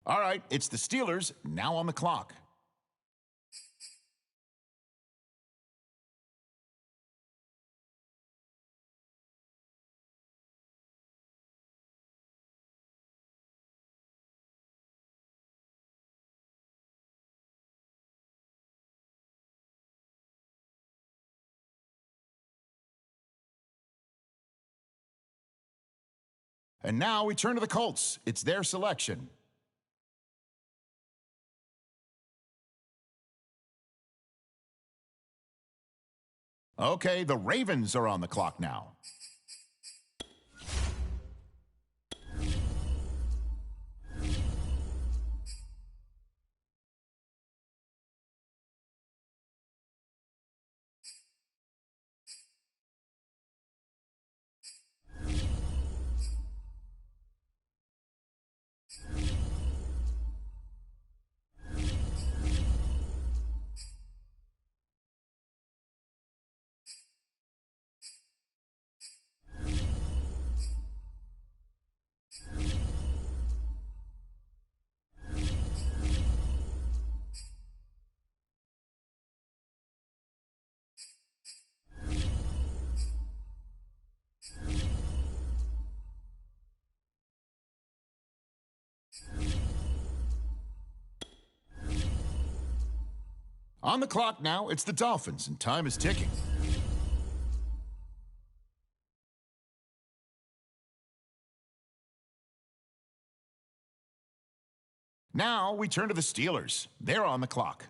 All right, it's the Steelers now on the clock. And now we turn to the Colts. It's their selection. Okay, the Ravens are on the clock now. On the clock now, it's the Dolphins, and time is ticking. Now we turn to the Steelers. They're on the clock.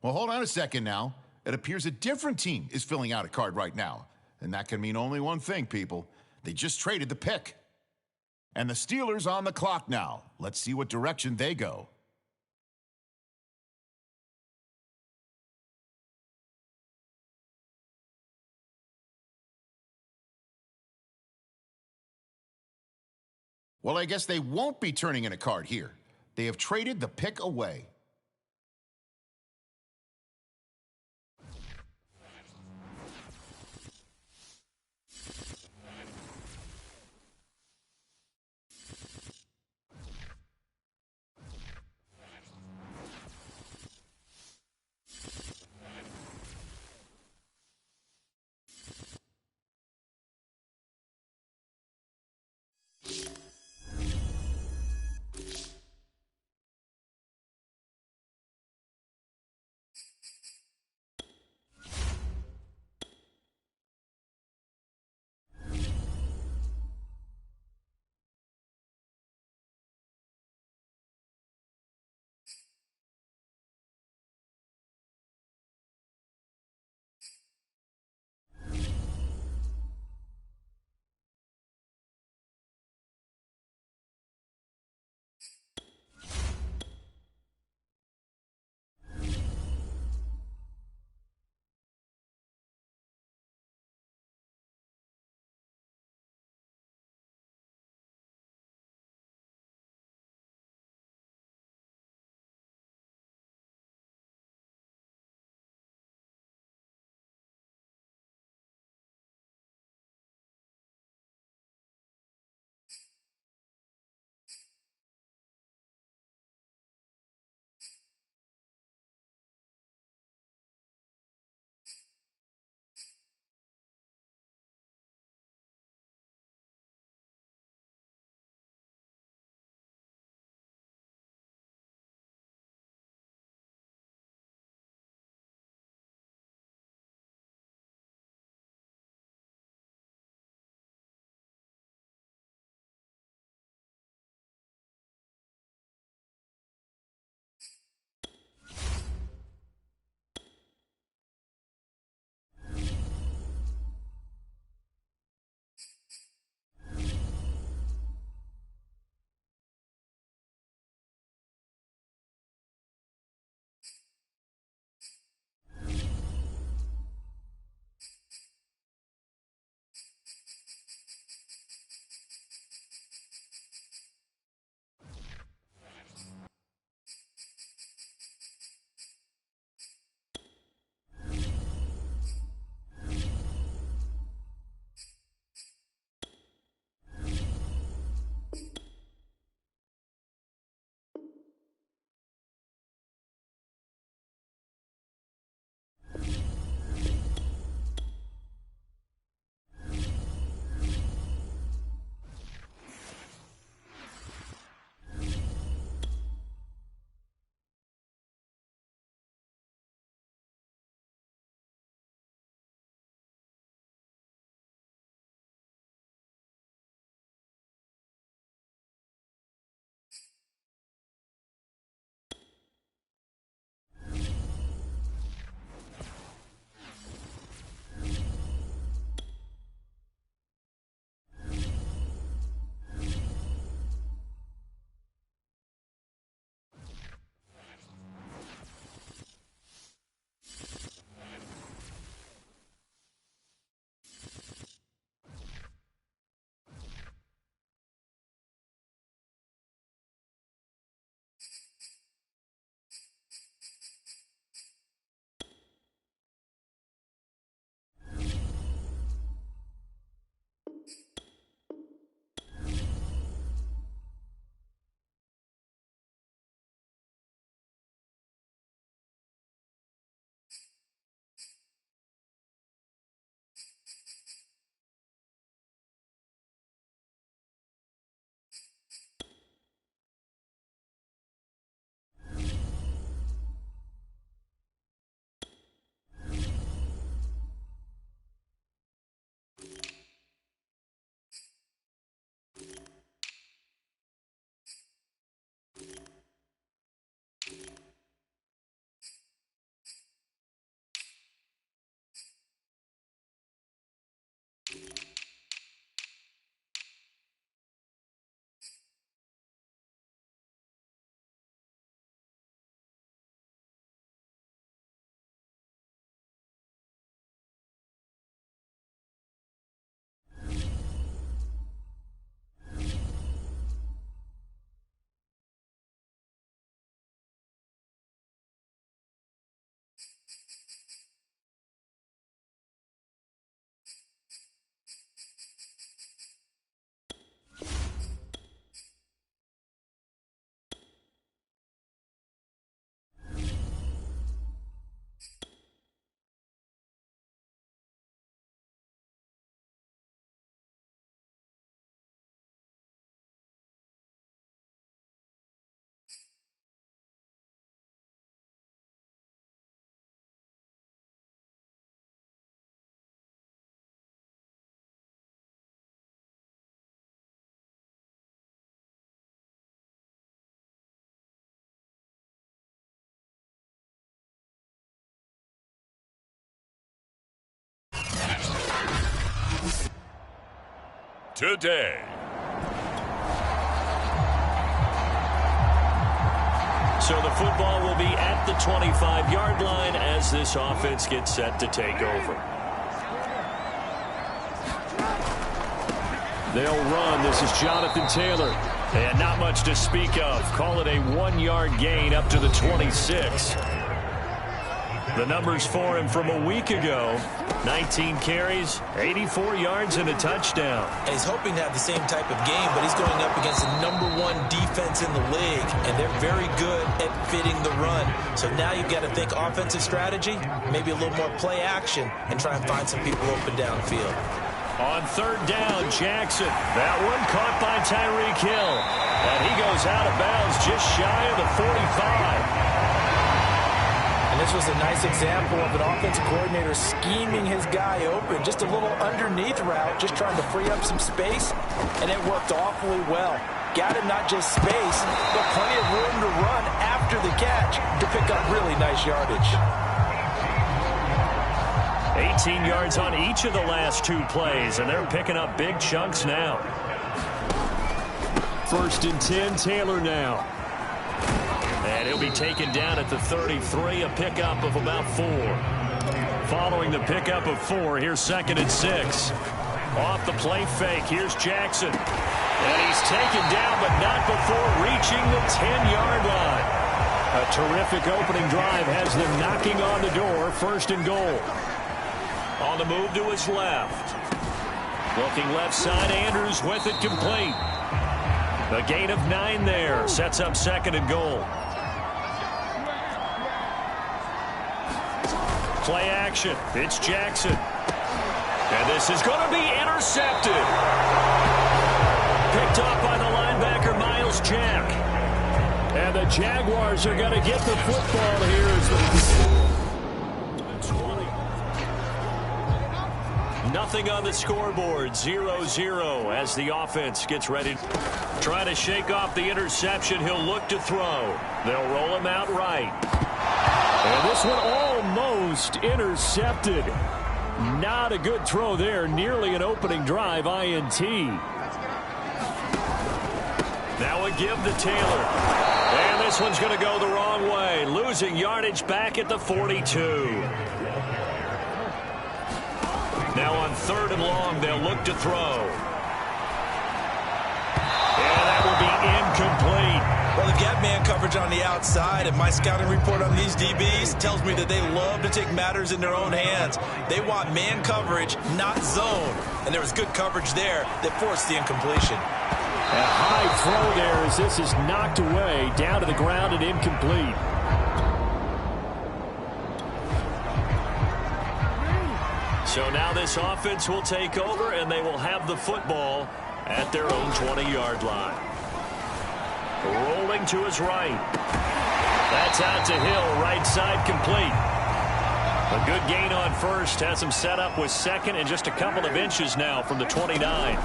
Well, hold on a second now. It appears a different team is filling out a card right now. And that can mean only one thing, people. They just traded the pick. And the Steelers on the clock now. Let's see what direction they go. Well, I guess they won't be turning in a card here. They have traded the pick away. today. So the football will be at the 25-yard line as this offense gets set to take over. They'll run. This is Jonathan Taylor. And not much to speak of. Call it a 1-yard gain up to the 26. The numbers for him from a week ago: 19 carries, 84 yards, and a touchdown. And he's hoping to have the same type of game, but he's going up against the #1 defense in the league, and they're very good at fitting the run. So now you've got to think offensive strategy, maybe a little more play action, and try and find some people open downfield. On third down, Jackson. That one caught by Tyreek Hill. And he goes out of bounds just shy of the 45. And this was a nice example of an offensive coordinator scheming his guy open. Just a little underneath route, just trying to free up some space, and it worked awfully well. Got him not just space, but plenty of room to run after the catch to pick up really nice yardage. 18 yards on each of the last 2 plays, and they're picking up big chunks now. 1st and 10, Taylor now. And he'll be taken down at the 33, a pickup of about 4. Following the pickup of 4, here's 2nd and 6. Off the play fake, here's Jackson. And he's taken down, but not before reaching the 10-yard line. A terrific opening drive has them knocking on the door, 1st and goal. On the move to his left. Looking left side, Andrews with it complete. A gain of 9 there. Sets up 2nd and goal. Play action. It's Jackson. And this is going to be intercepted. Picked off by the linebacker, Miles Jack. And the Jaguars are going to get the football here as the... Nothing on the scoreboard, 0-0 as the offense gets ready. Trying to shake off the interception, he'll look to throw. They'll roll him out right. And this one almost intercepted. Not a good throw there, nearly an opening drive, INT. Now a give to Taylor. And this one's going to go the wrong way, losing yardage back at the 42. Now on 3rd and long, they'll look to throw. And that will be incomplete. Well, they've got man coverage on the outside, and my scouting report on these DBs tells me that they love to take matters in their own hands. They want man coverage, not zone. And there was good coverage there that forced the incompletion. A high throw there as this is knocked away, down to the ground and incomplete. So now this offense will take over, and they will have the football at their own 20-yard line. Rolling to his right. That's out to Hill, right side complete. A good gain on 1st, has him set up with 2nd and just a couple of inches now from the 29.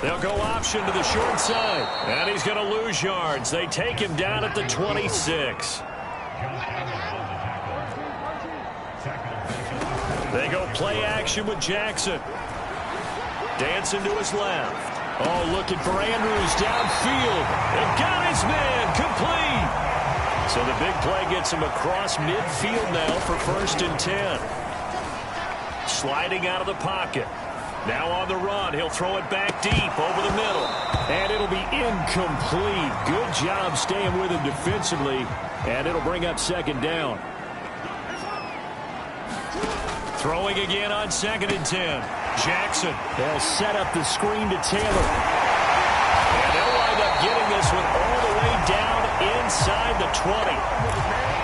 They'll go option to the short side, and he's going to lose yards. They take him down at the 26. They go play action with Jackson. Dancing to his left. Oh, looking for Andrews downfield. And got his man complete. So the big play gets him across midfield now for 1st and 10. Sliding out of the pocket. Now on the run. He'll throw it back deep over the middle. And it'll be incomplete. Good job staying with him defensively. And it'll bring up 2nd down. Throwing again on 2nd and 10. Jackson. They'll set up the screen to Taylor. And they'll wind up getting this one all the way down inside the 20.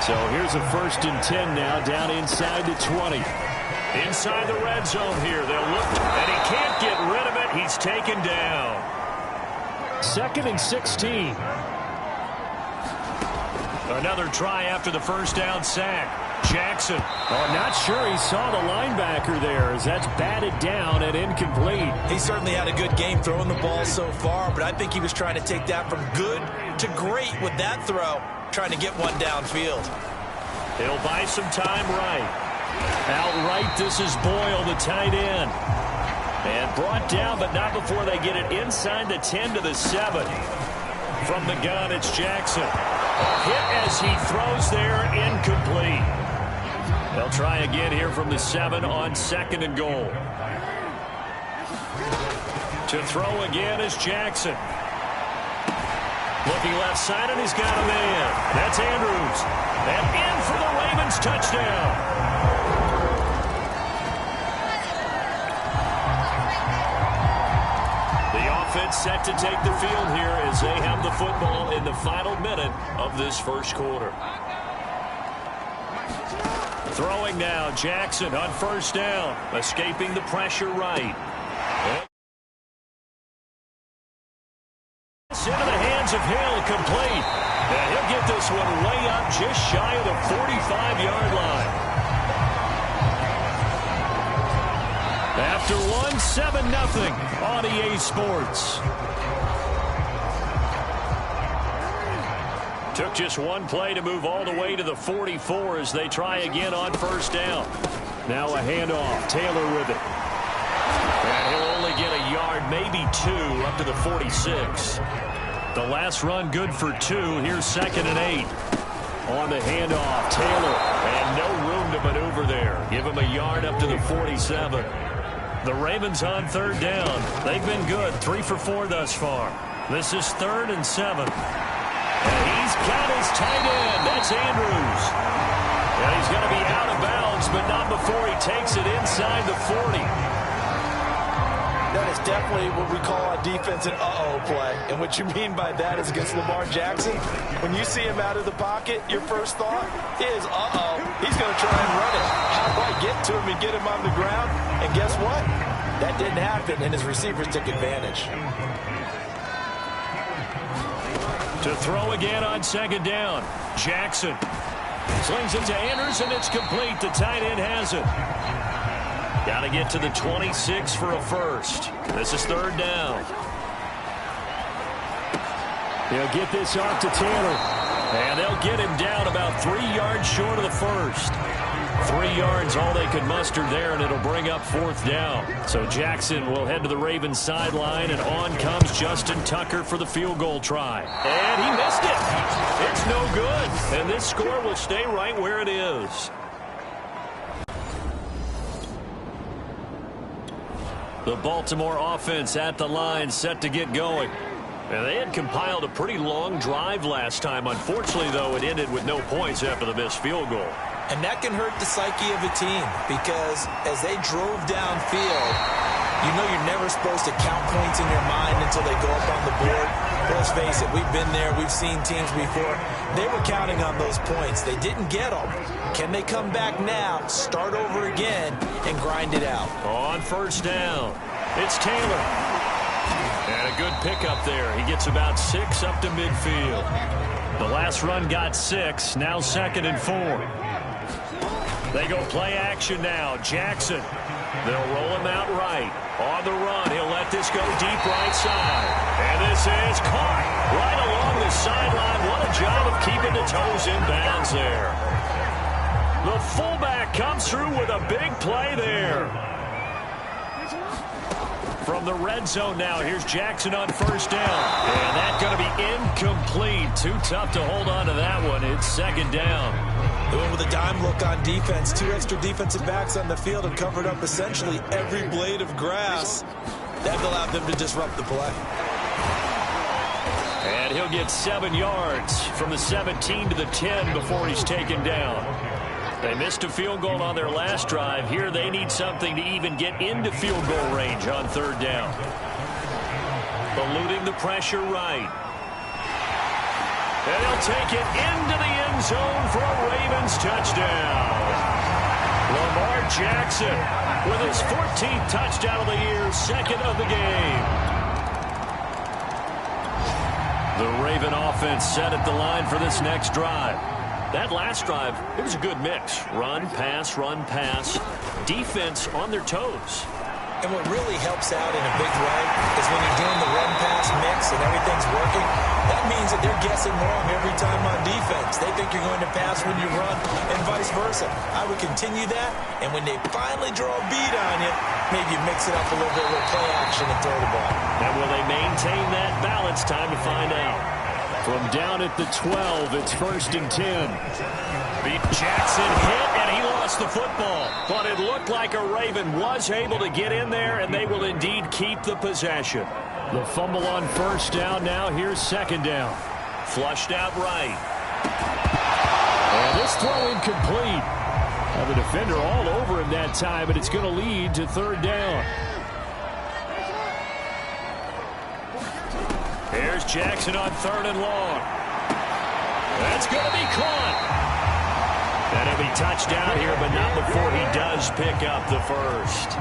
So here's a 1st and 10 now, down inside the 20. Inside the red zone here. They'll look, and he can't get rid of it. He's taken down. 2nd and 16. Another try after the 1st down sack. Jackson. Oh, not sure he saw the linebacker there as that's batted down and incomplete. He certainly had a good game throwing the ball so far, but I think he was trying to take that from good to great with that throw, trying to get one downfield. He'll buy some time right. Outright, this is Boyle, the tight end. And brought down, but not before they get it inside the 10 to the 7. From the gun, it's Jackson. Hit as he throws there, incomplete. They'll try again here from the 7 on 2nd and goal. To throw again is Jackson. Looking left side, and he's got a man. That's Andrews. And in for the Ravens touchdown. Offense set to take the field here as they have the football in the final minute of this first quarter. Throwing now, Jackson on 1st down, escaping the pressure right. It's into the hands of Hill, complete. And he'll get this one way up just shy of the 45-yard line. After one, 7-0 on EA Sports. Took just one play to move all the way to the 44 as they try again on 1st down. Now a handoff. Taylor with it. And he'll only get a yard, maybe 2, up to the 46. The last run good for 2. Here's 2nd and 8. On the handoff, Taylor. And no room to maneuver there. Give him a yard up to the 47. The Ravens on 3rd down. They've been good, 3 for 4 thus far. This is 3rd and 7. And he's got his tight end. That's Andrews. And he's going to be out of bounds, but not before he takes it inside the 40. That is definitely what we call a defensive uh-oh play. And what you mean by that is against Lamar Jackson. When you see him out of the pocket, your first thought is, uh-oh, he's going to try and run it. How do I get to him and get him on the ground? And guess what? That didn't happen, and his receivers took advantage. To throw again on 2nd down. Jackson slings it to Anders, and it's complete. The tight end has it. Got to get to the 26 for a first. This is 3rd down. He'll get this off to Taylor. And they'll get him down about 3 yards short of the first. 3 yards, all they could muster there, and it'll bring up 4th down. So Jackson will head to the Ravens sideline, and on comes Justin Tucker for the field goal try. And he missed it. It's no good. And this score will stay right where it is. The Baltimore offense at the line, set to get going. And they had compiled a pretty long drive last time. Unfortunately, though, it ended with no points after the missed field goal. And that can hurt the psyche of a team because as they drove downfield, you know you're never supposed to count points in your mind until they go up on the board. Let's face it, we've been there. We've seen teams before. They were counting on those points. They didn't get them. Can they come back now, start over again, and grind it out? On 1st down, it's Taylor. And a good pickup there. He gets about 6 up to midfield. The last run got 6. Now 2nd and 4. They go play action now. Jackson. They'll roll him out right. On the run, he'll let this go deep right side. And this is caught right along the sideline. What a job of keeping the toes in bounds there. The fullback comes through with a big play there. From the red zone now, here's Jackson on 1st down. And that's going to be incomplete. Too tough to hold on to that one. It's 2nd down. They went with a dime look on defense. 2 extra defensive backs on the field and covered up essentially every blade of grass. That allowed them to disrupt the play. And he'll get 7 yards from the 17 to the 10 before he's taken down. They missed a field goal on their last drive. Here they need something to even get into field goal range on 3rd down. Eluding the pressure right. And he'll take it into the end zone for a Ravens touchdown. Lamar Jackson with his 14th touchdown of the year, 2nd of the game. The Raven offense set at the line for this next drive. That last drive, it was a good mix. Run, pass, defense on their toes. And what really helps out in a big way is when you're doing the run-pass mix and everything's working, that means that they're guessing wrong every time on defense. They think you're going to pass when you run and vice versa. I would continue that, and when they finally draw a beat on you, maybe mix it up a little bit with play action and throw the ball. And will they maintain that balance? Time to find out. From down at the 12, it's 1st and 10. Jackson hit, and he lost the football. But it looked like a Raven was able to get in there, and they will indeed keep the possession. The fumble on 1st down now. Here's 2nd down. Flushed out right. And this throw incomplete. The defender all over him that time, and it's going to lead to 3rd down. Here's Jackson on 3rd and long. That's going to be caught. That'll be touchdown here, but not before he does pick up the 1st.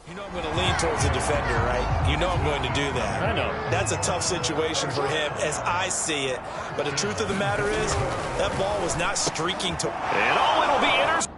You know I'm going to lean towards the defender, right? You know I'm going to do that. I know. That's a tough situation for him as I see it. But the truth of the matter is, that ball was not streaking to... And it'll be intercepted.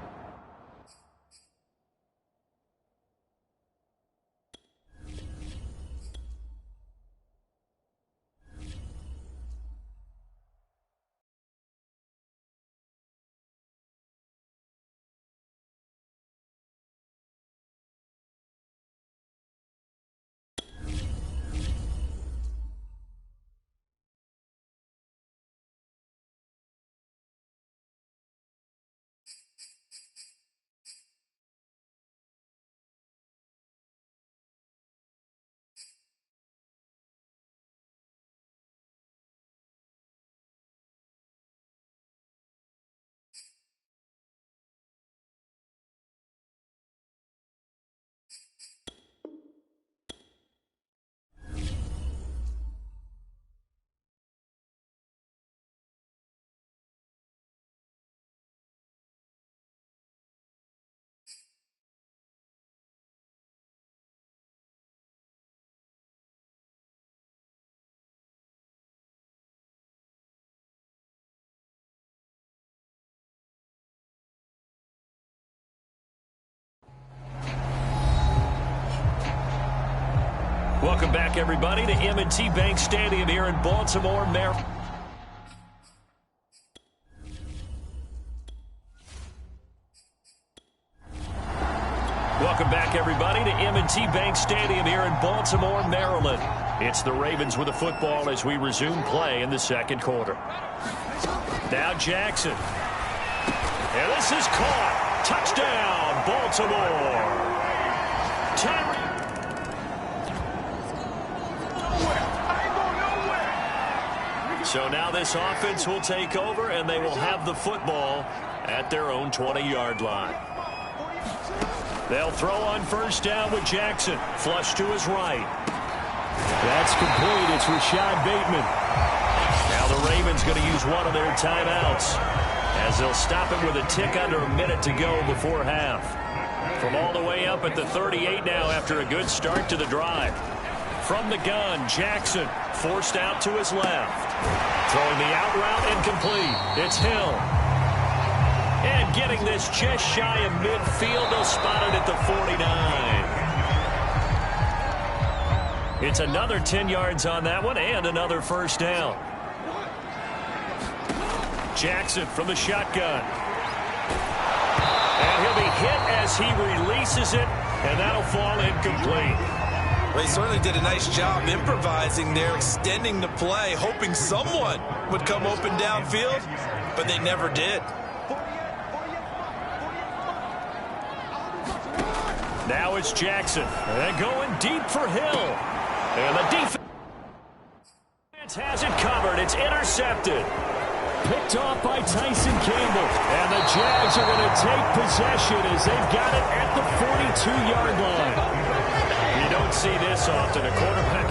Welcome back, everybody, to M&T Bank Stadium here in Baltimore, Maryland. Welcome back, everybody, to M&T Bank Stadium here in Baltimore, Maryland. It's the Ravens with the football as we resume play in the 2nd quarter. Now Jackson. And this is caught. Touchdown, Baltimore. So now this offense will take over, and they will have the football at their own 20-yard line. They'll throw on 1st down with Jackson. Flush to his right. That's complete. It's Rashad Bateman. Now the Ravens going to use one of their timeouts as they'll stop it with a tick under a minute to go before half. From all the way up at the 38 now after a good start to the drive. From the gun, Jackson forced out to his left. Throwing the out route incomplete. It's Hill. And getting this just shy of midfield. They'll spot it at the 49. It's another 10 yards on that one and another 1st down. Jackson from the shotgun. And he'll be hit as he releases it, and that'll fall incomplete. Well, he certainly did a nice job improvising there, extending the play, hoping someone would come open downfield, but they never did. Now it's Jackson. And going deep for Hill. And the defense has it covered. It's intercepted. Picked off by Tyson Campbell. And the Jags are going to take possession as they've got it at the 42-yard line. You don't see this often, a quarterback.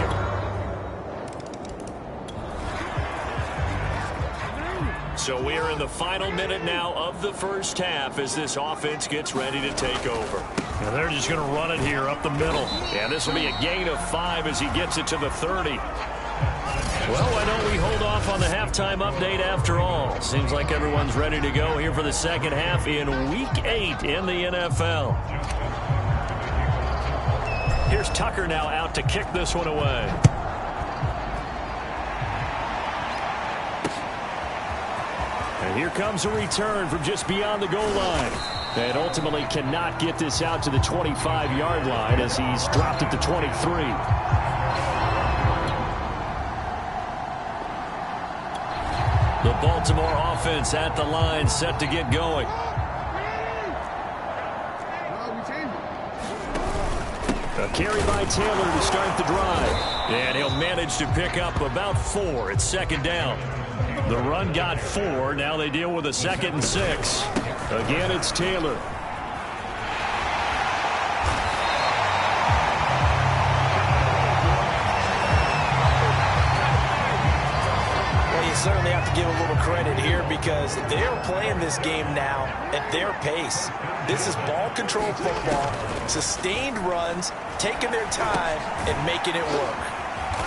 So we are in the final minute now of the 1st half as this offense gets ready to take over. And they're just going to run it here up the middle. And this will be a gain of 5 as he gets it to the 30. Well, why don't we hold off on the halftime update after all? Seems like everyone's ready to go here for the second half in Week 8 in the NFL. Here's Tucker now out to kick this one away. And here comes a return from just beyond the goal line. And ultimately cannot get this out to the 25-yard line as he's dropped it to 23. The Baltimore offense at the line, set to get going. A carry by Taylor to start the drive. And he'll manage to pick up about 4. It's second down. The run got 4. Now they deal with a 2nd and 6. Again, it's Taylor. Certainly have to give a little credit here because they're playing this game now at their pace. This is ball control football, sustained runs, taking their time and making it work.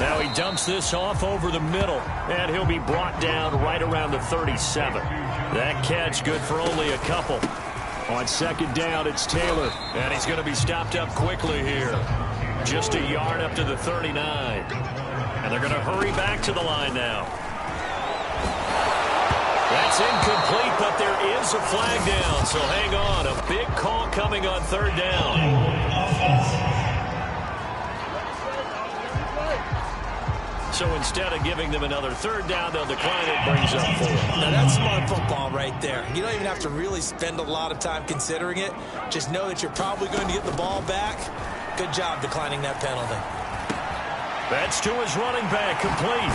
Now he dumps this off over the middle, and he'll be brought down right around the 37. That catch good for only a couple. On second down, it's Taylor, and he's going to be stopped up quickly here. Just a yard up to the 39. And they're going to hurry back to the line now. That's incomplete, but there is a flag down, so hang on. A big call coming on third down. So instead of giving them another third down, they'll decline it, brings up 4. Now that's smart football right there. You don't even have to really spend a lot of time considering it. Just know that you're probably going to get the ball back. Good job declining that penalty. That's to his running back, complete.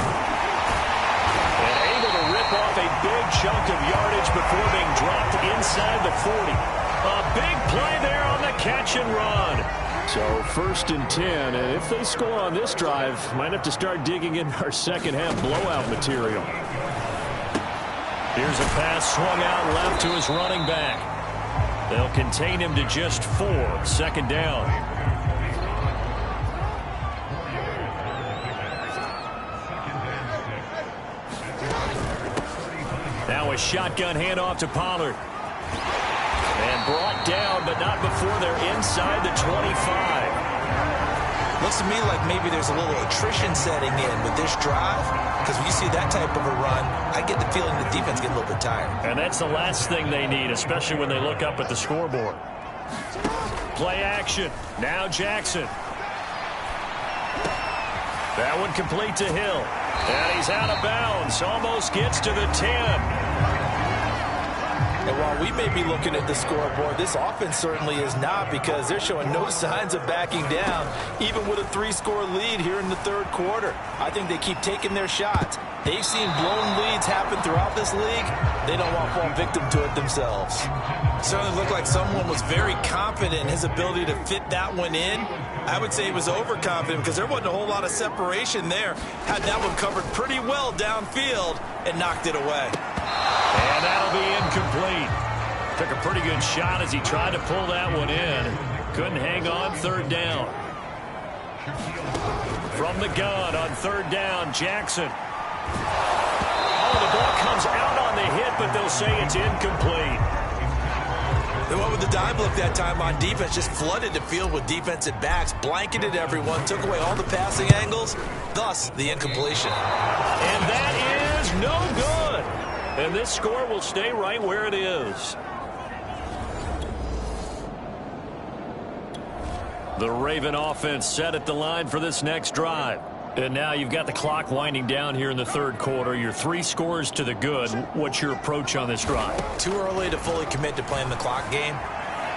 And able to rip off a big chunk of yardage before being dropped inside the 40. A big play there on the catch and run. So 1st and 10, and if they score on this drive, might have to start digging in our second half blowout material. Here's a pass swung out left to his running back. They'll contain him to just 4, second down. Now a shotgun handoff to Pollard. And brought down, but not before they're inside the 25. Looks to me like maybe there's a little attrition setting in with this drive. Because when you see that type of a run, I get the feeling the defense get a little bit tired. And that's the last thing they need, especially when they look up at the scoreboard. Play action. Now Jackson. That one complete to Hill. And he's out of bounds. Almost gets to the 10. And while we may be looking at the scoreboard, this offense certainly is not, because they're showing no signs of backing down, even with a 3-score lead here in the third quarter. I think they keep taking their shots. They've seen blown leads happen throughout this league. They don't want to fall victim to it themselves. Certainly looked like someone was very confident in his ability to fit that one in. I would say he was overconfident because there wasn't a whole lot of separation there. Had that one covered pretty well downfield and knocked it away. And that'll be incomplete. Took a pretty good shot as he tried to pull that one in. Couldn't hang on, third down. From the gun on third down, Jackson. Oh, the ball comes out on the hit, but they'll say it's incomplete. They went with the dime look that time on defense, just flooded the field with defensive backs, blanketed everyone, took away all the passing angles, thus the incompletion. And that is no good. And this score will stay right where it is. The Raven offense set at the line for this next drive. And now you've got the clock winding down here in the third quarter. You're 3 scores to the good. What's your approach on this drive? Too early to fully commit to playing the clock game.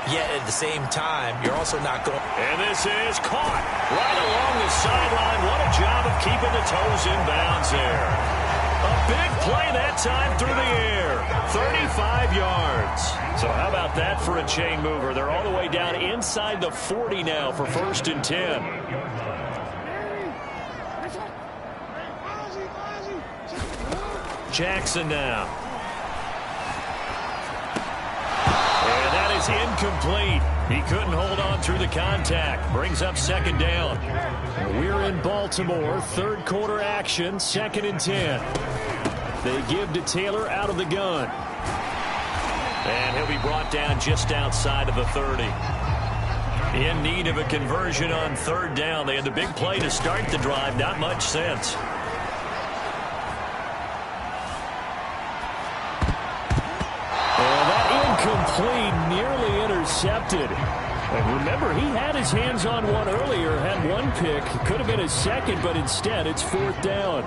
Yet at the same time, you're also not going. And this is caught right along the sideline. What a job of keeping the toes in bounds there. A big play that time through the air. 35 yards. So how about that for a chain mover? They're all the way down inside the 40 now for 1st and 10. Jackson now. And that is incomplete. He couldn't hold on through the contact. Brings up second down. We're in ball Baltimore. Third quarter action, 2nd and 10. They give to Taylor out of the gun. And he'll be brought down just outside of the 30. In need of a conversion on 3rd down. They had the big play to start the drive. Not much sense. And that incomplete, nearly intercepted. And remember, he had his hands on one earlier, had one pick. Could have been his second, but instead it's 4th down.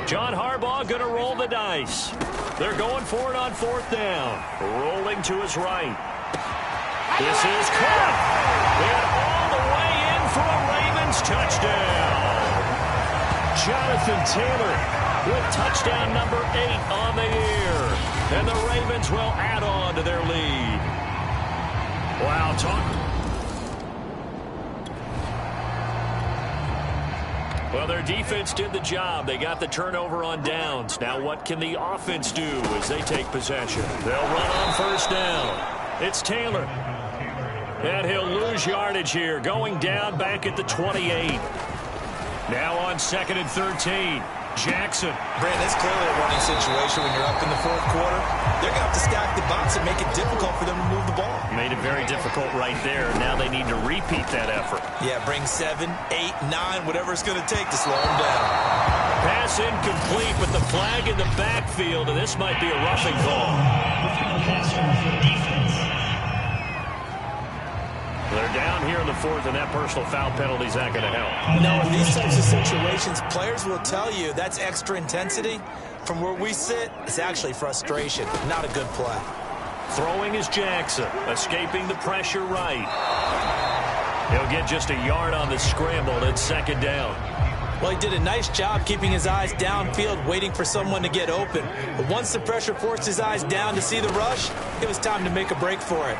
John Harbaugh going to roll the dice. They're going for it on 4th down. Rolling to his right. This is caught. And all the way in for a Ravens touchdown. Jonathan Taylor with touchdown number 8 on the year. And the Ravens will add on to their lead. Wow, Well, their defense did the job. They got the turnover on downs. Now what can the offense do as they take possession? They'll run on 1st down. It's Taylor. And he'll lose yardage here, going down back at the 28. Now on 2nd and 13. Jackson. Brandon, it's clearly a running situation when you're up in the 4th quarter. They're going to have to stack the box and make it difficult for them to move the ball. Made it very difficult right there. Now they need to repeat that effort. Yeah, bring 7, 8, 9, whatever it's going to take to slow them down. Pass incomplete with the flag in the backfield, and this might be a roughing call. They're down here in the 4th, and that personal foul penalty is not going to help. No, in these types of situations, players will tell you that's extra intensity. From where we sit, it's actually frustration. Not a good play. Throwing is Jackson, escaping the pressure right. He'll get just a yard on the scramble at 2nd down. Well, he did a nice job keeping his eyes downfield, waiting for someone to get open. But once the pressure forced his eyes down to see the rush, it was time to make a break for it.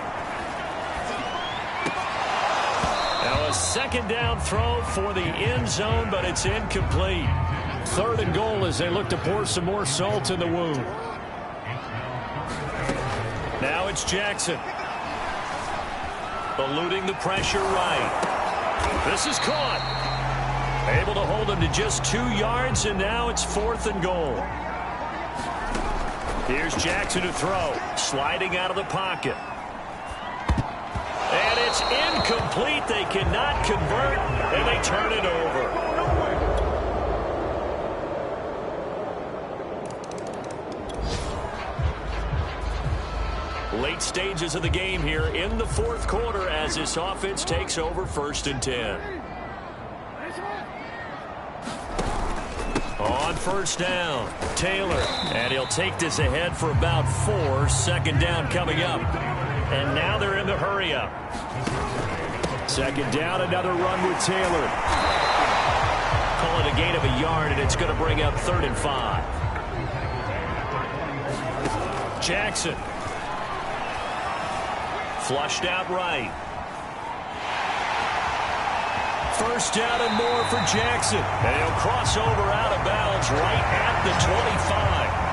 Now a 2nd down throw for the end zone, but it's incomplete. 3rd and goal as they look to pour some more salt in the wound. Now it's Jackson. Eluding the pressure right. This is caught. Able to hold him to just 2 yards, and now it's 4th and goal. Here's Jackson to throw. Sliding out of the pocket. And it's incomplete. They cannot convert, and they turn it over. Late stages of the game here in the 4th quarter as this offense takes over 1st and 10. On 1st down, Taylor. And he'll take this ahead for about 4. 2nd down coming up. And now they're in the hurry up. 2nd down, another run with Taylor. Call it a gain of a yard, and it's going to bring up 3rd and 5. Jackson. Flushed out right. 1st down and more for Jackson. And he'll cross over out of bounds right at the 25.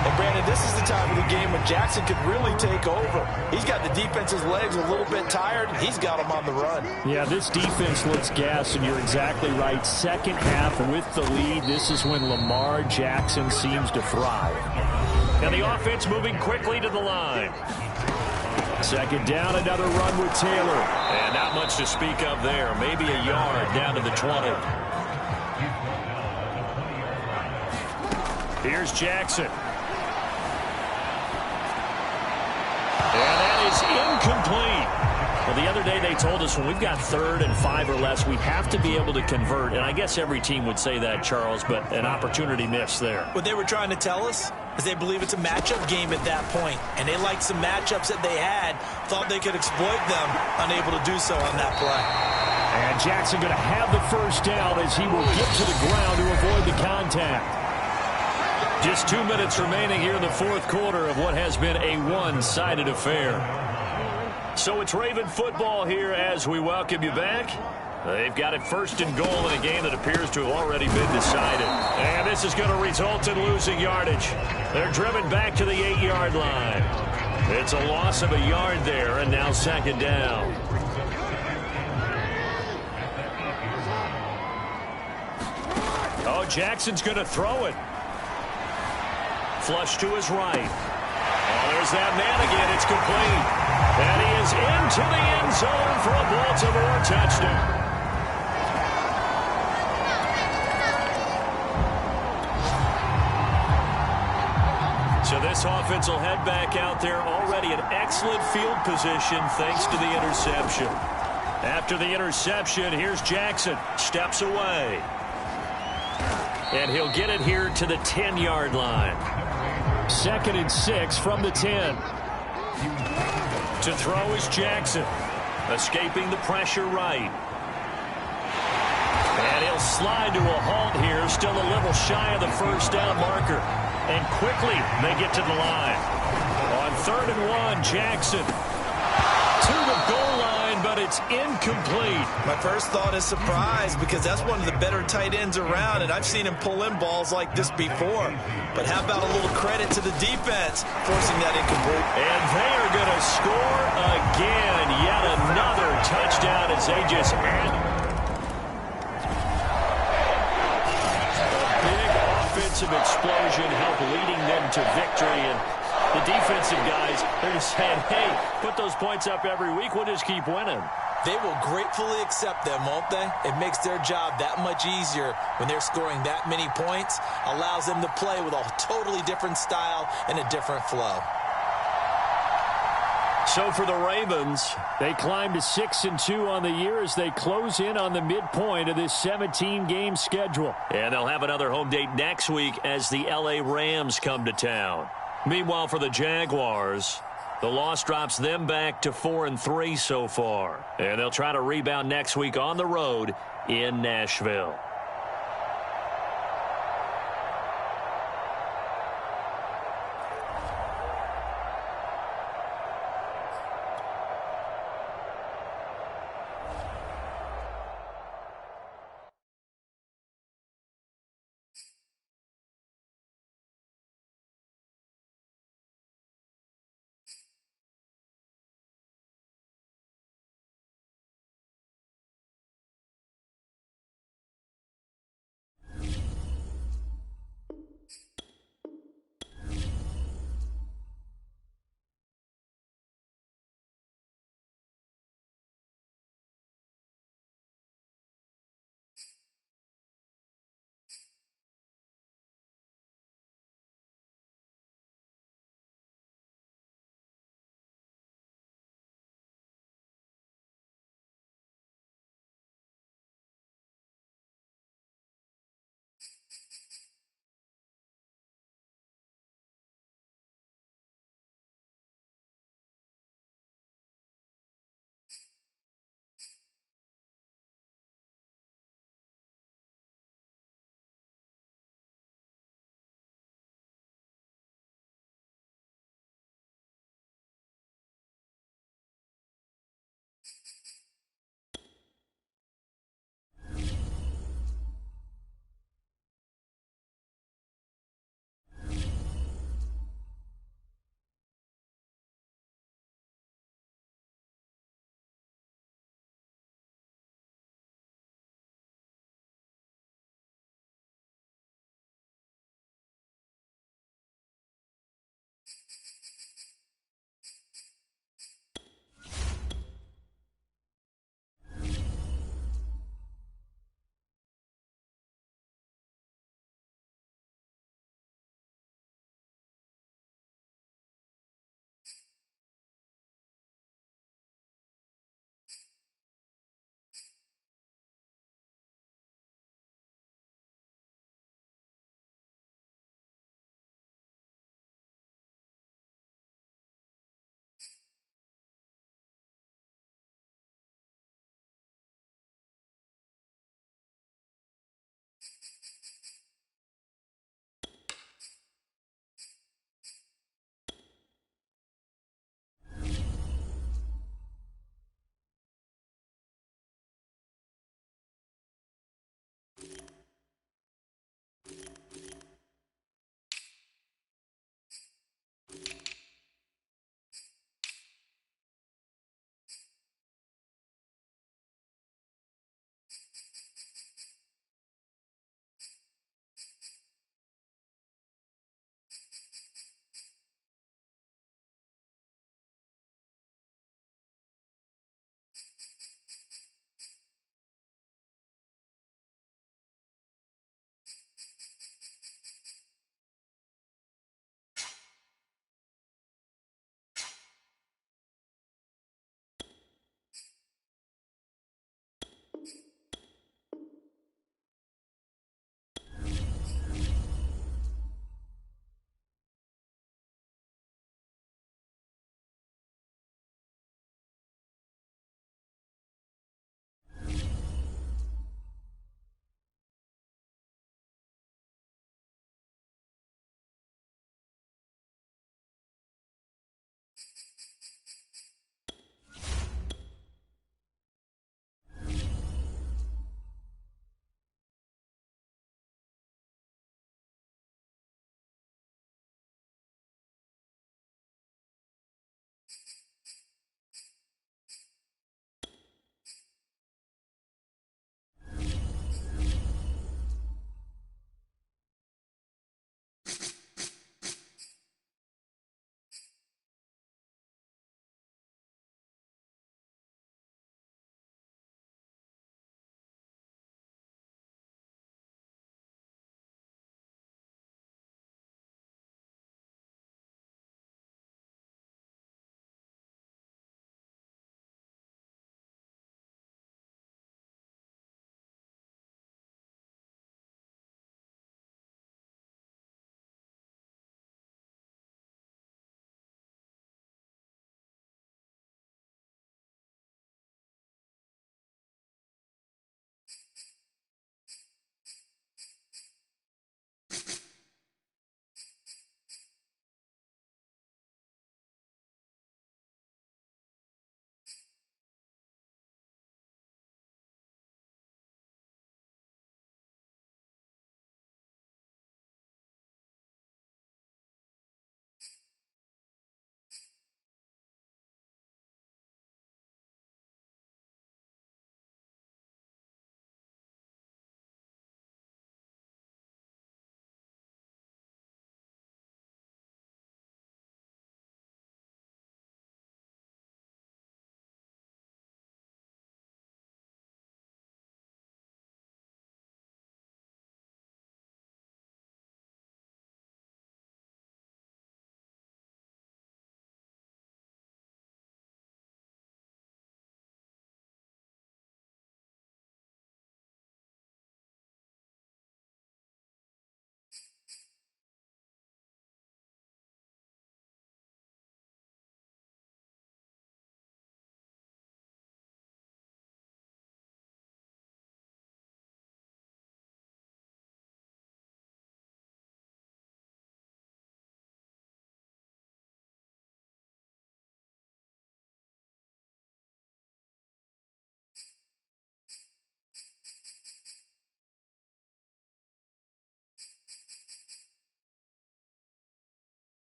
And Brandon, this is the time of the game when Jackson could really take over. He's got the defense's legs a little bit tired. He's got them on the run. Yeah, this defense looks gassed, and you're exactly right. 2nd half with the lead. This is when Lamar Jackson seems to thrive. And the offense moving quickly to the line. 2nd down, another run with Taylor. And not much to speak of there. Maybe a yard down to the 20. Here's Jackson. And that is incomplete. Well, the other day they told us when we've got 3rd and 5 or less, we have to be able to convert. And I guess every team would say that, Charles, but an opportunity missed there. What they were trying to tell us is they believe it's a matchup game at that point. And they liked some matchups that they had, thought they could exploit them, unable to do so on that play. And Jackson going to have the 1st down as he will get to the ground to avoid the contact. Just 2 minutes remaining here in the 4th quarter of what has been a one-sided affair. So it's Raven football here as we welcome you back. They've got it 1st and goal in a game that appears to have already been decided. And this is going to result in losing yardage. They're driven back to the 8-yard line. It's a loss of a yard there, and now 2nd down. Oh, Jackson's going to throw it. Flush to his right. Oh, there's that man again. It's complete. And he is into the end zone for a Baltimore touchdown. So this offense will head back out there already in excellent field position thanks to the interception. After the interception, here's Jackson. Steps away. And he'll get it here to the 10-yard line. 2nd and 6 from the 10. To throw is Jackson. Escaping the pressure right. And he'll slide to a halt here. Still a little shy of the first down marker. And quickly they get to the line. On 3rd and 1, Jackson to the goal line, but it's incomplete. My first thought is surprise because that's one of the better tight ends around, and I've seen him pull in balls like this before. But how about a little credit to the defense forcing that incomplete? And they are going to score again. Yet another touchdown as they just add. Offensive explosion help leading them to victory, and the defensive guys, they're just saying, hey, put those points up every week, we'll just keep winning. They will gratefully accept them, won't they? It makes their job that much easier when they're scoring that many points, allows them to play with a totally different style and a different flow. So for the Ravens, they climb to 6-2 on the year as they close in on the midpoint of this 17-game schedule. And they'll have another home date next week as the L.A. Rams come to town. Meanwhile, for the Jaguars, the loss drops them back to 4-3 so far. And they'll try to rebound next week on the road in Nashville.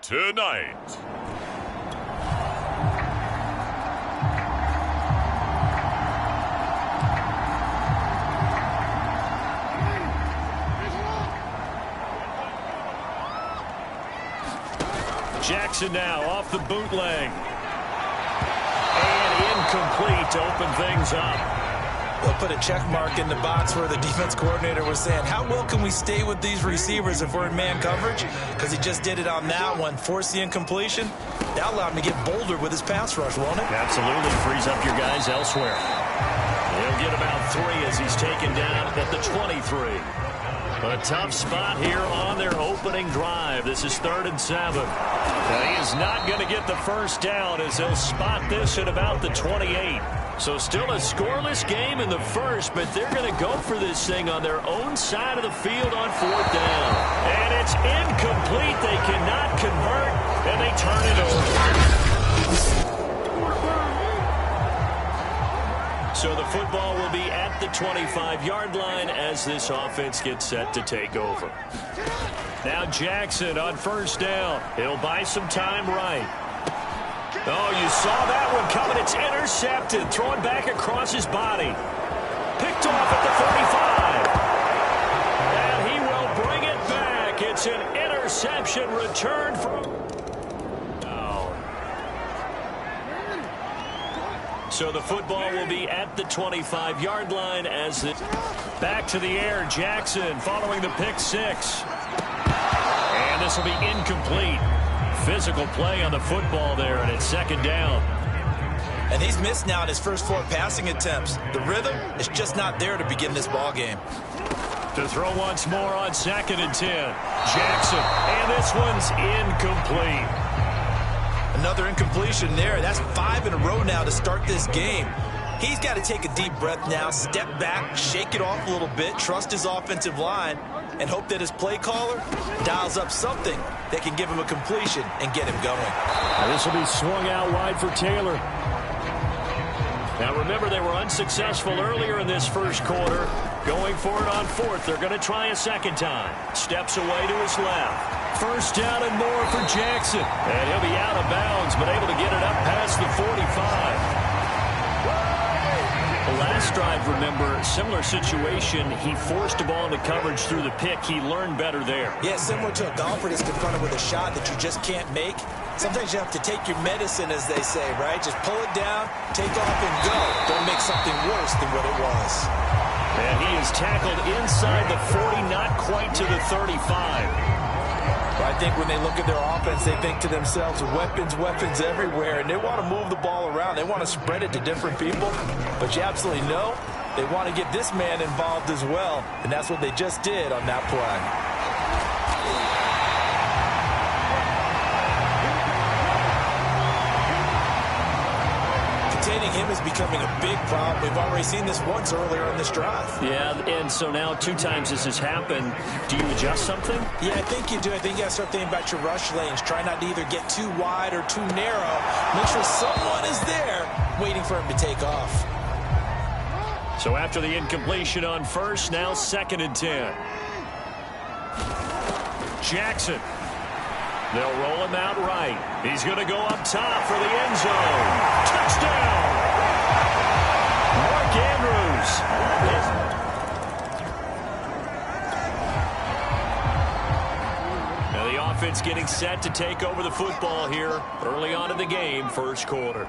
Tonight, Jackson now off the bootleg. And incomplete to open things up. They'll put a check mark in the box where the defense coordinator was saying, how well can we stay with these receivers if we're in man coverage? Because he just did it on that one, forced the incompletion. That'll allow him to get bolder with his pass rush, won't it? Absolutely. Frees up your guys elsewhere. He'll get about 3 as he's taken down at the 23. A tough spot here on their opening drive. This is 3rd and 7. Now, he is not going to get the first down as he'll spot this at about the 28. So still a scoreless game in the first, but they're going to go for this thing on their own side of the field on 4th down. And it's incomplete. They cannot convert, and they turn it over. So the football will be at the 25-yard line as this offense gets set to take over. Now Jackson on 1st down. He'll buy some time right. Oh, you saw that one coming. It's intercepted. Thrown back across his body. Picked off at the 45. And he will bring it back. It's an interception return from... So the football will be at the 25-yard line as it back to the air. Jackson following the pick 6. And this will be incomplete. Physical play on the football there, and it's 2nd down. And he's missed now in his first 4 passing attempts. The rhythm is just not there to begin this ball game. To throw once more on 2nd and 10. Jackson, and this one's incomplete. Another incompletion there. That's 5 in a row now to start this game. He's got to take a deep breath now, step back, shake it off a little bit, trust his offensive line, and hope that his play caller dials up something that can give him a completion and get him going. Now this will be swung out wide for Taylor. Now remember, they were unsuccessful earlier in this first quarter. Going for it on 4th. They're going to try a second time. Steps away to his left. 1st down and more for Jackson. And he'll be out of bounds, but able to get it up past the 45. The last drive, remember, similar situation. He forced the ball into coverage through the pick. He learned better there. Yeah, similar to a golfer that's confronted with a shot that you just can't make. Sometimes you have to take your medicine, as they say, right? Just pull it down, take off, and go. Don't make something worse than what it was. And he is tackled inside the 40, not quite to the 35. I think when they look at their offense, they think to themselves, weapons, weapons everywhere, and they want to move the ball around. They want to spread it to different people, but you absolutely know they want to get this man involved as well, and that's what they just did on that play. Him is becoming a big problem. We've already seen this once earlier in this drive. Yeah, and so now 2 times this has happened. Do you adjust something? Yeah, I think you do. I think you got to start thinking about your rush lanes. Try not to either get too wide or too narrow. Make sure someone is there waiting for him to take off. So after the incompletion on 1st, now 2nd and 10. Jackson. They'll roll him out right. He's going to go up top for the end zone. Touchdown! Mark Andrews. offense getting set to take over the football here early on in the game, first quarter.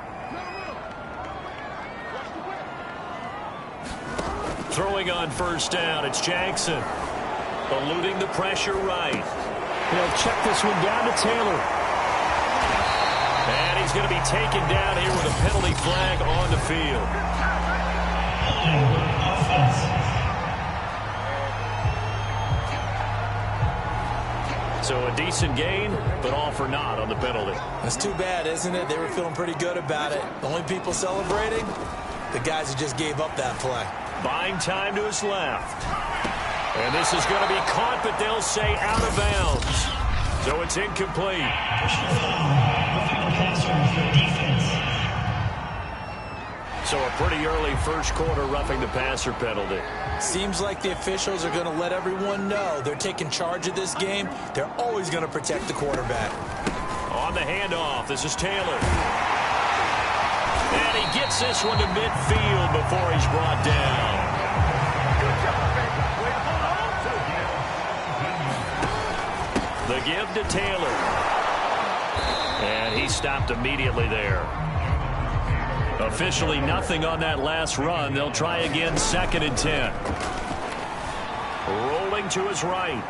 Throwing on first down, it's Jackson. Eluding the pressure right. He'll check this one down to Taylor. And he's going to be taken down here with a penalty flag on the field. So a decent gain, but all for naught on the penalty. That's too bad, isn't it? They were feeling pretty good about it. The only people celebrating, the guys who just gave up that play. Buying time to his left. And this is going to be caught, but they'll say out of bounds. So it's incomplete. So a pretty early first quarter roughing the passer penalty. Seems like the officials are going to let everyone know they're taking charge of this game. They're always going to protect the quarterback. On the handoff, this is Taylor. And he gets this one to midfield before he's brought down. The give to Taylor. And he stopped immediately there. Officially nothing on that last run. They'll try again, 2nd and 10. Rolling to his right.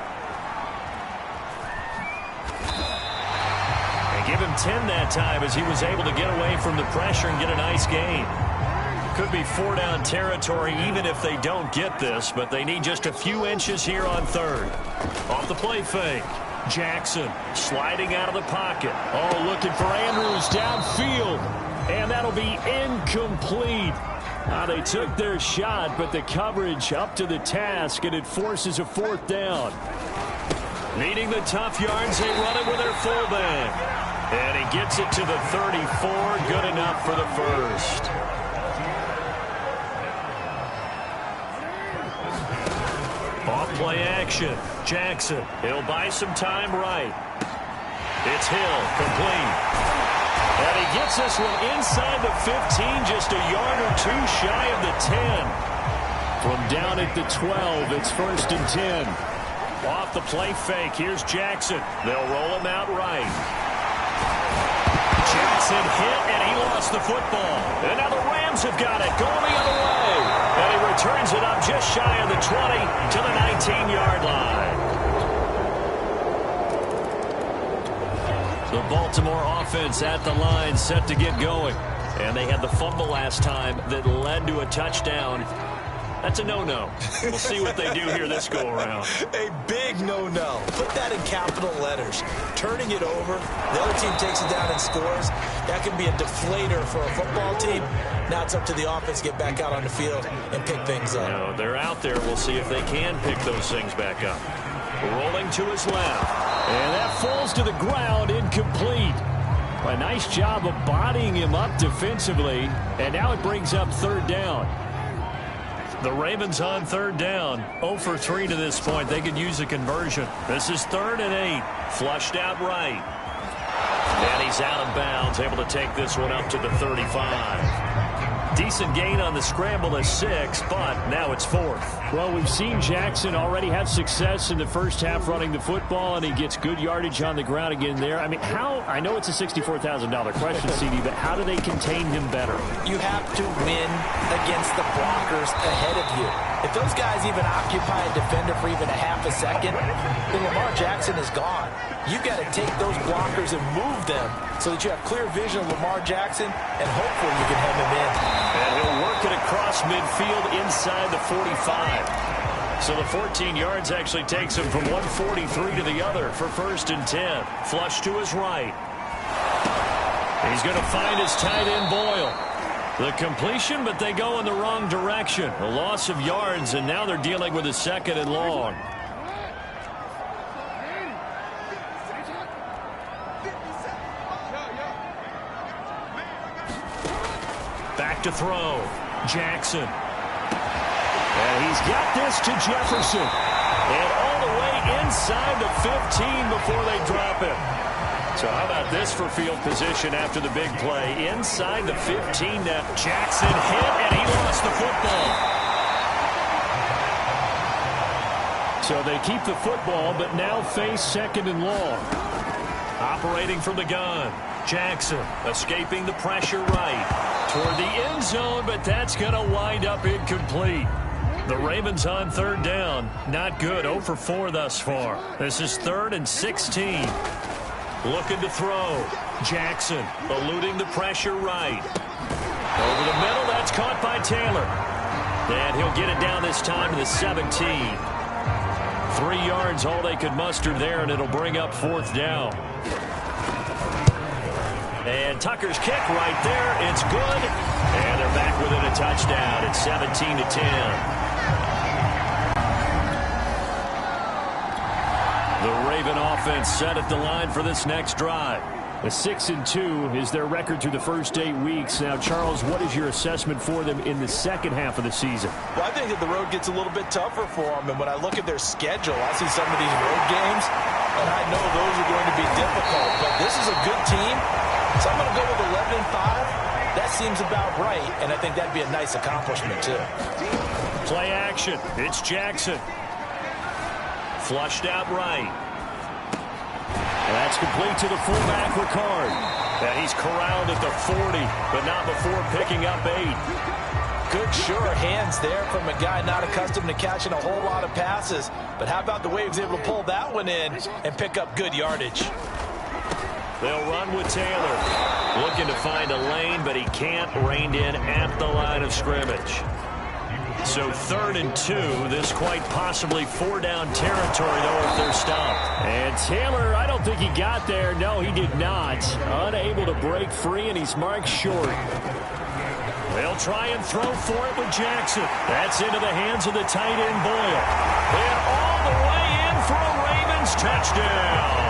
And give him 10 that time as he was able to get away from the pressure and get a nice gain. Could be 4-down territory even if they don't get this, but they need just a few inches here on 3rd. Off the play fake. Jackson sliding out of the pocket. Oh, looking for Andrews downfield. And that'll be incomplete. They took their shot, but the coverage up to the task, and it forces a 4th down. Needing the tough yards, they run it with their fullback. And he gets it to the 34. Good enough for the first. Off play action. Jackson. He'll buy some time right. It's Hill. Complete. And he gets this one inside the 15, just a yard or two shy of the 10. From down at the 12, it's 1st and 10. Off the play fake, here's Jackson. They'll roll him out right. Jackson hit, and he lost the football. And now the Rams have got it, going the other way. And he returns it up just shy of the 20 to the 19-yard line. The Baltimore offense at the line, set to get going. And they had the fumble last time that led to a touchdown. That's a no-no. We'll see what they do here this go-around. A big no-no. Put that in capital letters. Turning it over, the other team takes it down and scores. That can be a deflator for a football team. Now it's up to the offense to get back out on the field and pick things up. No, they're out there. We'll see if they can pick those things back up. Rolling to his left. And that falls to the ground, incomplete. A nice job of bodying him up defensively. And now it brings up 3rd down. The Ravens on 3rd down. 0 for 3 to this point. They could use a conversion. This is 3rd and 8. Flushed out right. And he's out of bounds. Able to take this one up to the 35. Decent gain on the scramble to 6, but now it's 4th. Well, we've seen Jackson already have success in the first half running the football, and he gets good yardage on the ground again there. I mean, I know it's a $64,000 question, CD, but how do they contain him better? You have to win against the blockers ahead of you. If those guys even occupy a defender for even a half a second, then Lamar Jackson is gone. You've got to take those blockers and move them so that you have clear vision of Lamar Jackson, and hopefully you can hem him in. And he'll work it across midfield inside the 45. So the 14 yards actually takes him from 143 to the other for 1st and 10. Flush to his right. He's going to find his tight end, Boyle. The completion, but they go in the wrong direction. A loss of yards, and now they're dealing with a 2nd and long. Back to throw. Jackson. And he's got this to Jefferson. And all the way inside the 15 before they drop him. So how about this for field position after the big play? Inside the 15 now. Jackson hit, and he lost the football. So they keep the football, but now face second and long. Operating from the gun. Jackson escaping the pressure right toward the end zone, but that's going to wind up incomplete. The Ravens on third down. Not good. 0 for 4 thus far. This is 3rd and 16. Looking to throw. Jackson eluding the pressure right. Over the middle. That's caught by Taylor. And he'll get it down this time to the 17. 3 yards all they could muster there, and it'll bring up 4th down. And Tucker's kick right there. It's good. And they're back within a touchdown. It's 17-10. The Raven offense set at the line for this next drive. A 6-2 is their record through the first 8 weeks. Now, Charles, what is your assessment for them in the second half of the season? Well, I think that the road gets a little bit tougher for them. And when I look at their schedule, I see some of these road games, and I know those are going to be difficult. But this is a good team, so I'm going to go with 11-5. That seems about right, and I think that'd be a nice accomplishment, too. Play action. It's Jackson. Flushed out right. That's complete to the fullback, Ricard. And he's corralled at the 40, but not before picking up 8. Good, sure hands there from a guy not accustomed to catching a whole lot of passes. But how about the way he was able to pull that one in and pick up good yardage? They'll run with Taylor. Looking to find a lane, but he can't. Reined in at the line of scrimmage. So 3rd and 2. This quite possibly 4-down territory, though, if they're stopped. And Taylor, I don't think he got there. No, he did not. Unable to break free, and he's marked short. They'll try and throw for it with Jackson. That's into the hands of the tight end, Boyle. And all the way in for a Ravens touchdown.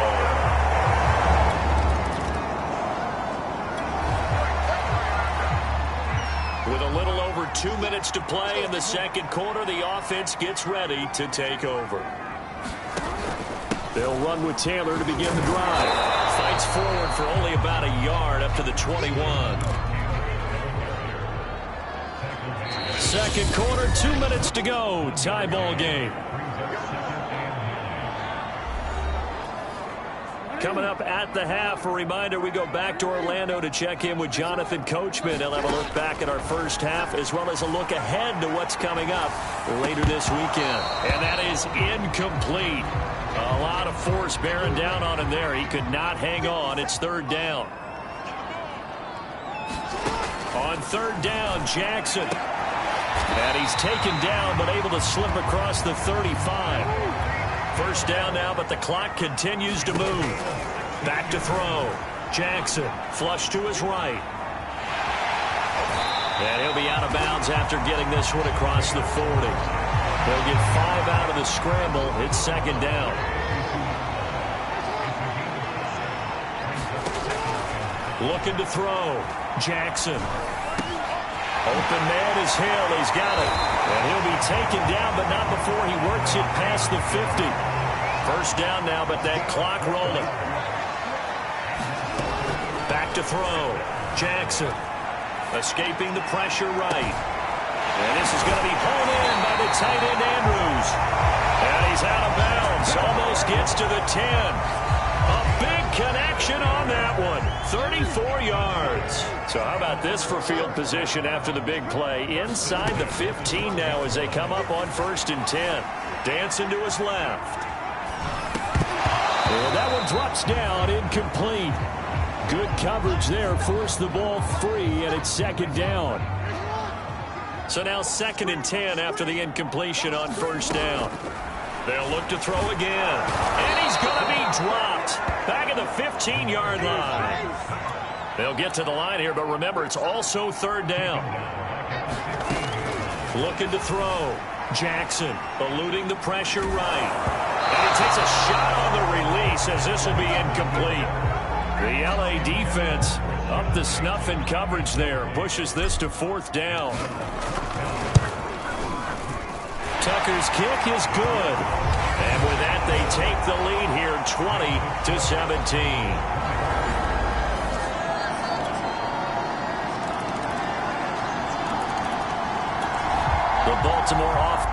With a little over 2 minutes to play in the second quarter, the offense gets ready to take over. They'll run with Taylor to begin the drive. Fights forward for only about a yard up to the 21. Second quarter, 2 minutes to go. Tie ball game. Coming up at the half, a reminder, we go back to Orlando to check in with Jonathan Coachman. He'll have a look back at our first half as well as a look ahead to what's coming up later this weekend. And that is incomplete. A lot of force bearing down on him there. He could not hang on. It's 3rd down. On 3rd down, Jackson. And he's taken down but able to slip across the 35. First down now, but the clock continues to move. Back to throw. Jackson, flush to his right. And he'll be out of bounds after getting this one across the 40. They'll get 5 out of the scramble. It's 2nd down. Looking to throw. Jackson. Open man is Hill. He's got it. And he'll be taken down, but not before he works it past the 50. First down now, but that clock rolling. Back to throw. Jackson escaping the pressure right. And this is going to be hauled in by the tight end Andrews. And he's out of bounds. Almost gets to the 10. A big connection on that one. 34 yards. So how about this for field position after the big play? Inside the 15 now as they come up on 1st and 10. Dancing to his left. And that one drops down, incomplete. Good coverage there, forced the ball free, and it's 2nd down. So now 2nd and 10 after the incompletion on 1st down. They'll look to throw again. And he's going to be dropped. Back at the 15-yard line. They'll get to the line here, but remember, it's also 3rd down. Looking to throw. Jackson eluding the pressure right. And he takes a shot on the release as this will be incomplete. The LA defense up the snuff in coverage there. Pushes this to 4th down. Tucker's kick is good. And with that, they take the lead here 20-17. The Baltimore offense.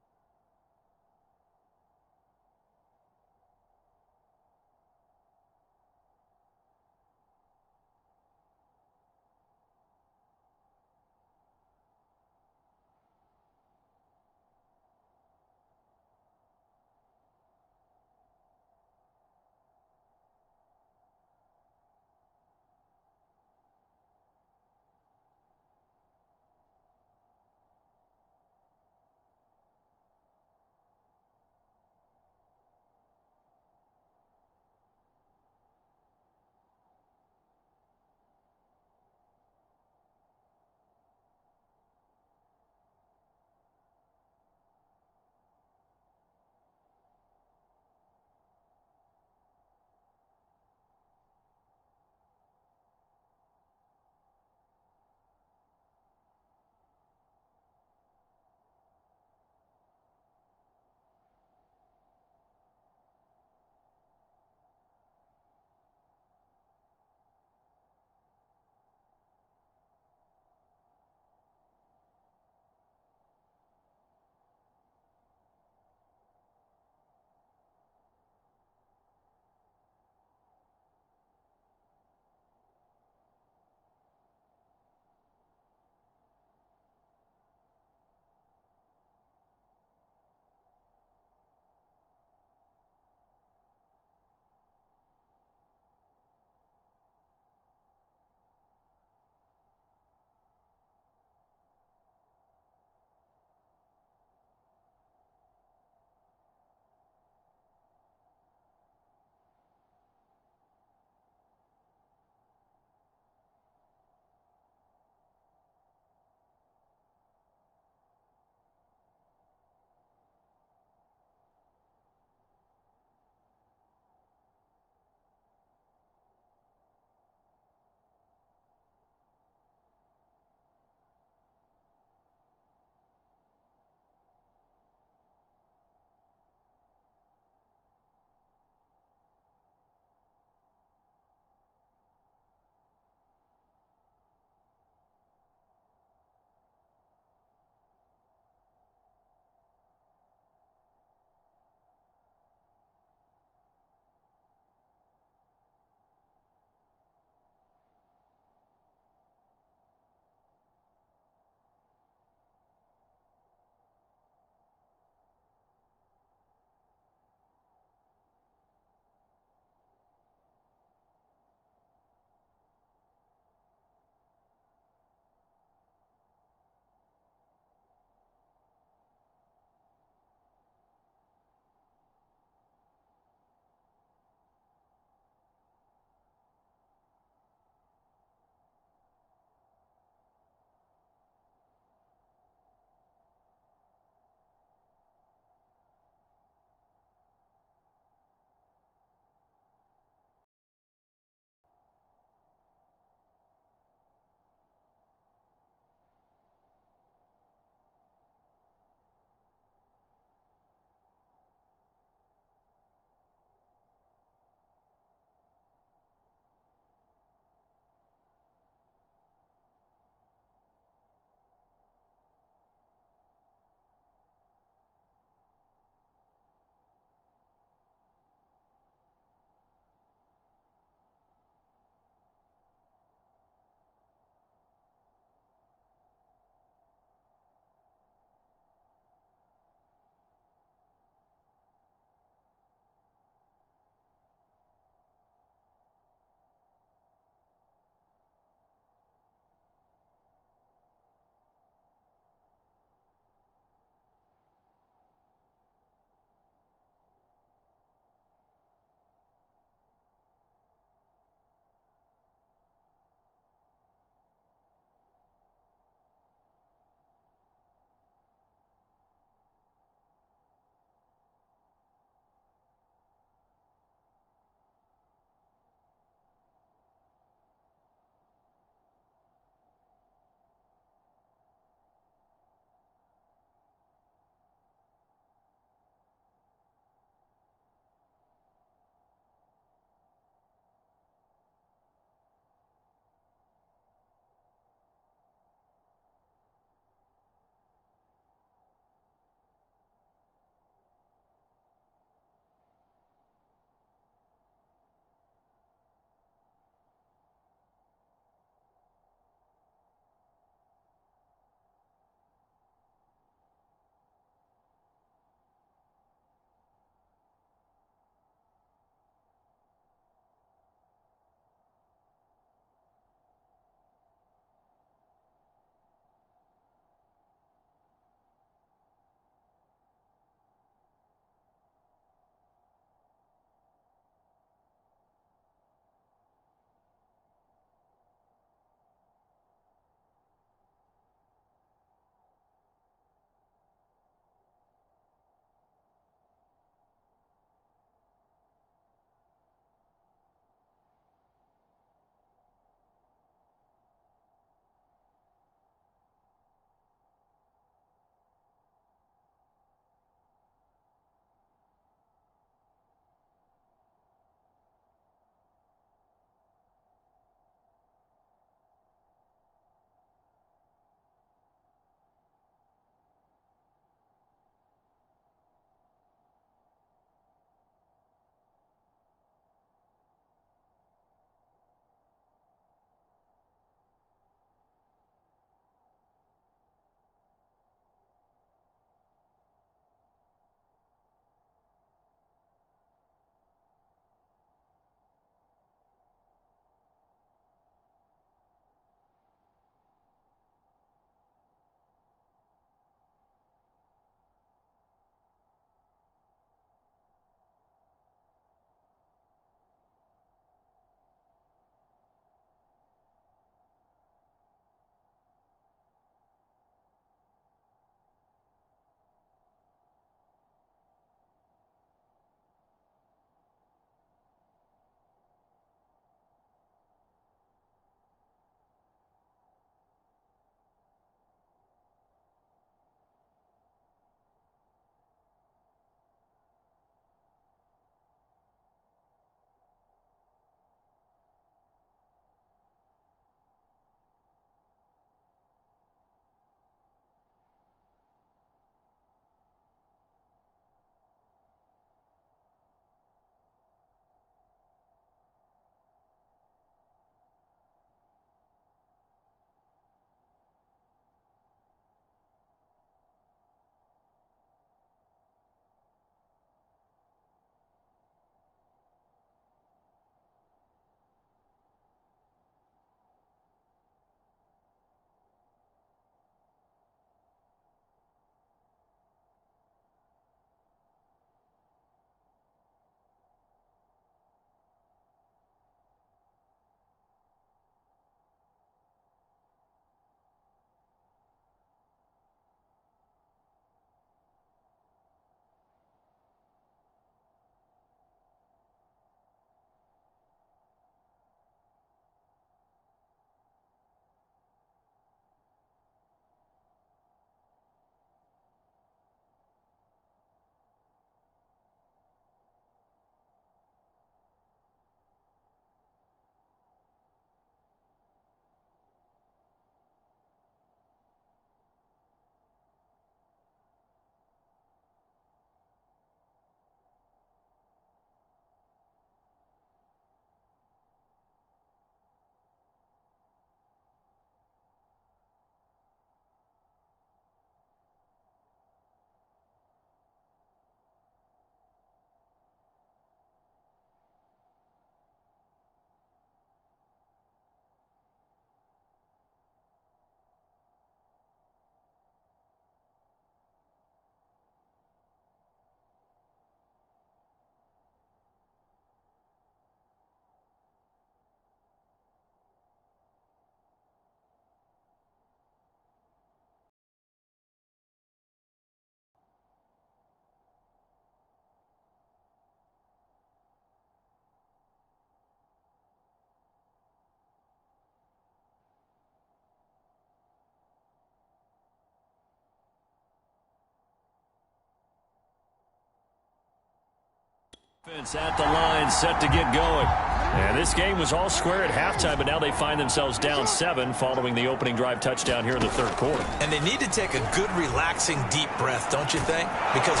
At the line, set to get going. And this game was all square at halftime, but now they find themselves down 7 following the opening drive touchdown here in the third quarter. And they need to take a good, relaxing, deep breath, don't you think? Because